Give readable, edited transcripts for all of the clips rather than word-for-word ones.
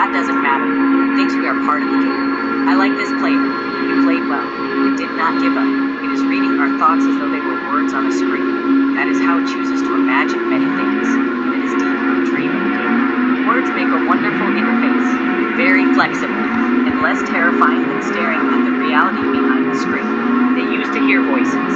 that doesn't matter. It thinks we are part of the game. I like this player. He played well. It did not give up. It is reading our thoughts as though they were words on a screen. That is how it chooses to imagine many things. And it is deep in the dream of the game. Words make a wonderful interface. Very flexible. And less terrifying than staring at the reality behind the screen. They used to hear voices.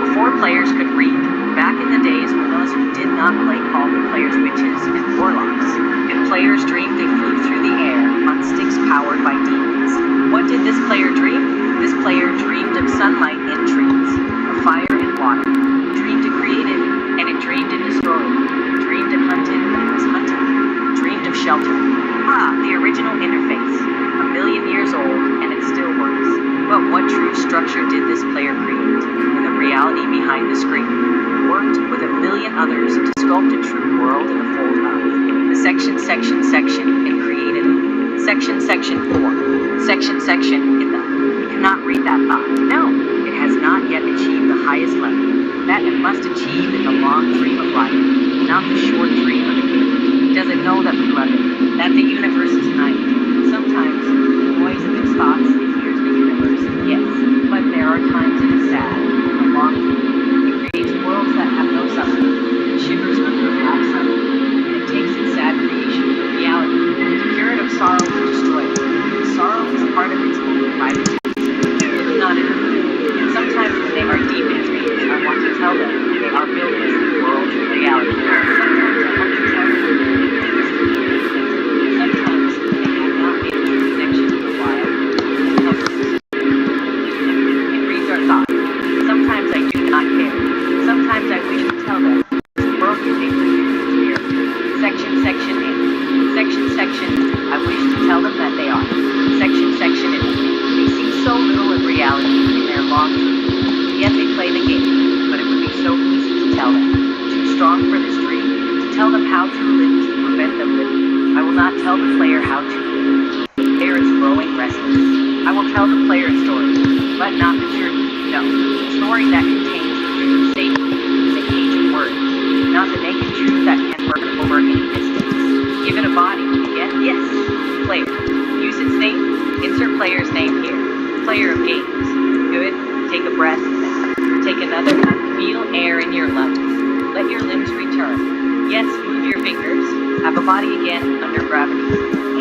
Before players could read. Back in the days when those who did not play called the players witches and warlocks. And players dreamed they flew through the air on sticks powered by demons. What did this player dream? This player dreamed of sunlight and trees, of fire and water. It dreamed it created, and it dreamed it destroyed. It dreamed it hunted, and it was hunted. It dreamed of shelter. Ah, the original interface. 1,000,000 years old, and it still works. But what true structure did this player create? In the reality behind the screen. It worked with 1,000,000 others to sculpt a true world in the fold of. The section, and created it. Section 4. Section, in the. You cannot read that thought. No, it has not yet achieved the highest level. That it must achieve in the long dream of life, not the short dream of the game. Does it know that we love it? That the universe is night. Sometimes, the noise of its thoughts, it hears the universe, yes. But there are times it is sad, a long dream. It creates worlds that have no suffering. It shivers under a black sun. And it takes its sad creation for reality. To cure it of sorrow to destroy it. Sorrow is part of its own private it is not interfered. And sometimes when they are deep in dreams, I want to tell them they are building a new world in reality. Sometimes I want to tell them sometimes they have not made a true connection in a while. It reads our thoughts. Sometimes I do not care. Sometimes I wish to tell them this world is a clear. Section in. Section. I wish to tell them that they are. Section in. They see so little of reality in their long dream. Yet they play the game. But it would be so easy to tell them. Too strong for this dream. To tell them how to live to prevent them living. I will not tell the player how to live. The player is growing restless. I will tell the player a story, but not the truth. No, a story that contains the truth safely is a cage of words, not the naked truth that can work over any distance. Give it a body. Yes. Player. Use its name. Insert player's name here. Player of games. Good. Take a breath. Take another. Feel air in your lungs. Let your limbs return. Yes, move your fingers. Have a body again under gravity.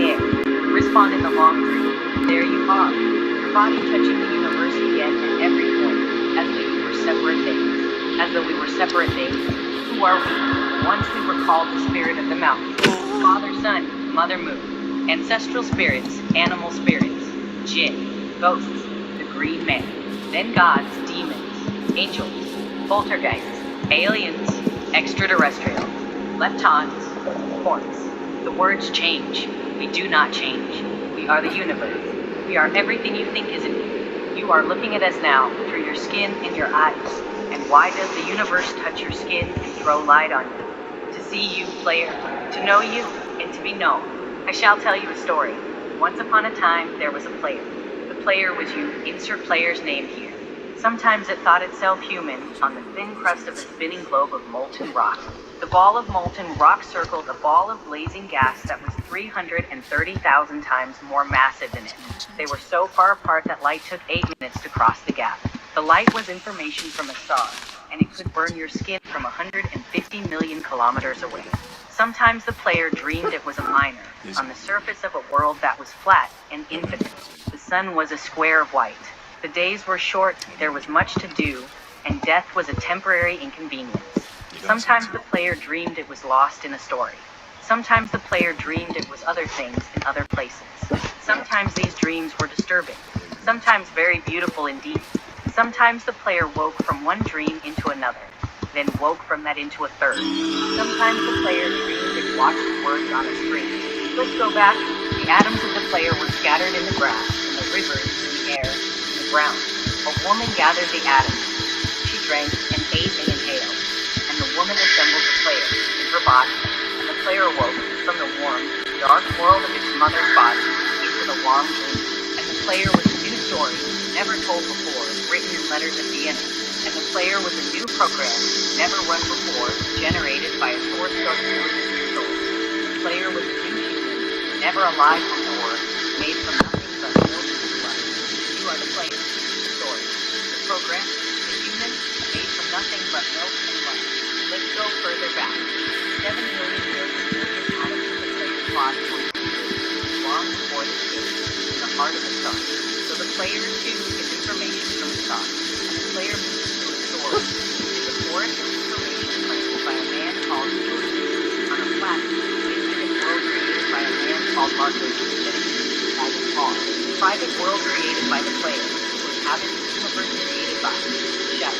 Air. Respond in the long dream. There you are. Your body touching the universe again at every point, as though we were separate things. Who are we? Once we were called the spirit of the mountain. Father, Son, Mother, Moon. Ancestral spirits, animal spirits, jinn, ghosts, the green man. Then gods, demons, angels, poltergeists, aliens, extraterrestrial, leptons, horns. The words change. We do not change. We are the universe. We are everything you think isn't you. You are looking at us now through your skin and your eyes. And why does the universe touch your skin and throw light on you? To see you, player, to know you, and to be known. I shall tell you a story. Once upon a time, there was a player. The player was you. Insert player's name here. Sometimes it thought itself human on the thin crust of a spinning globe of molten rock. The ball of molten rock circled a ball of blazing gas that was 330,000 times more massive than it. They were so far apart that light took 8 minutes to cross the gap. The light was information from a star, and it could burn your skin from 150 million kilometers away. Sometimes the player dreamed it was a miner on the surface of a world that was flat and infinite. The sun was a square of white. The days were short, there was much to do, and death was a temporary inconvenience. Sometimes the player dreamed it was lost in a story. Sometimes the player dreamed it was other things in other places. Sometimes these dreams were disturbing. Sometimes very beautiful indeed. Sometimes the player woke from one dream into another, then woke from that into a third. Sometimes the player dreamed it watched words on a screen. Let's go back. The atoms of the player were scattered in the grass, in the rivers, in the air, in the ground. A woman gathered the atoms. She drank and ate and inhaled. And the woman assembled the player in her body. And the player awoke from the warm, dark world of its mother's body into the long dream. And the player was a new story, never told before, written in letters at Vienna. And the player was a new program, never run before, generated by a source code through its soul. The player was a new human, never alive before, made from nothing but milk and blood. You are the player. Story. The program, the human, made from nothing but milk and blood. Let's go further back. 7 million atoms of the player's body were created long before the skin, in the heart of the star. So the player too gets information from the star, and the player moves to a story, which is a forest of information planted by a man called George. On a planet, the infinite world created by a man called Marcus, that is private Paul. Private world created by the player, who inhabits the universe created by Chef.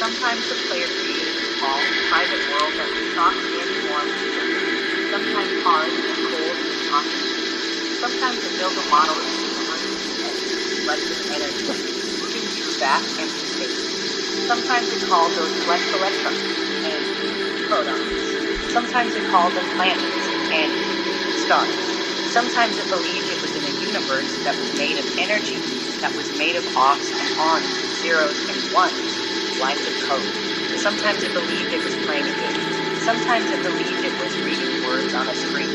Sometimes the player creates a small, private world that was soft and warm and simple. Sometimes hard and cold and toxic. Sometimes it builds a model of the universe and electric energy, moving through vast empty space. Sometimes it called those flesh electrons and protons. Sometimes it called them planets and stars. Sometimes it believed it was in a universe that was made of energy, that was made of offs and ons, zeros and ones, lines of code. Sometimes it believed it was playing a game. Sometimes it believed it was reading words on a screen.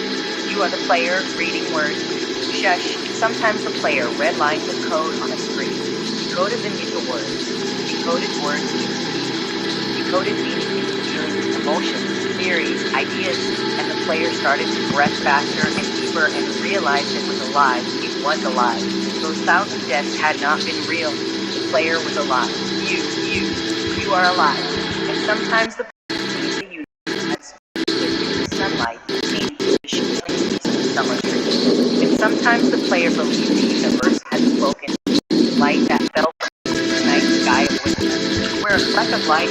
You are the player reading words. Shush. Sometimes the player read lines of code on a screen. Decoded them into words. Decoded words into meaning. Decoded meaning into feelings, emotions, theories, ideas, and the player started to breath faster and deeper and realized it was alive. It was alive. Those 1,000 deaths had not been real. The player was alive. You are alive. And sometimes the sunlight came to the summer tree. And sometimes the player believed the universe had spoken, light that fell from the night sky of winter, where a fleck of light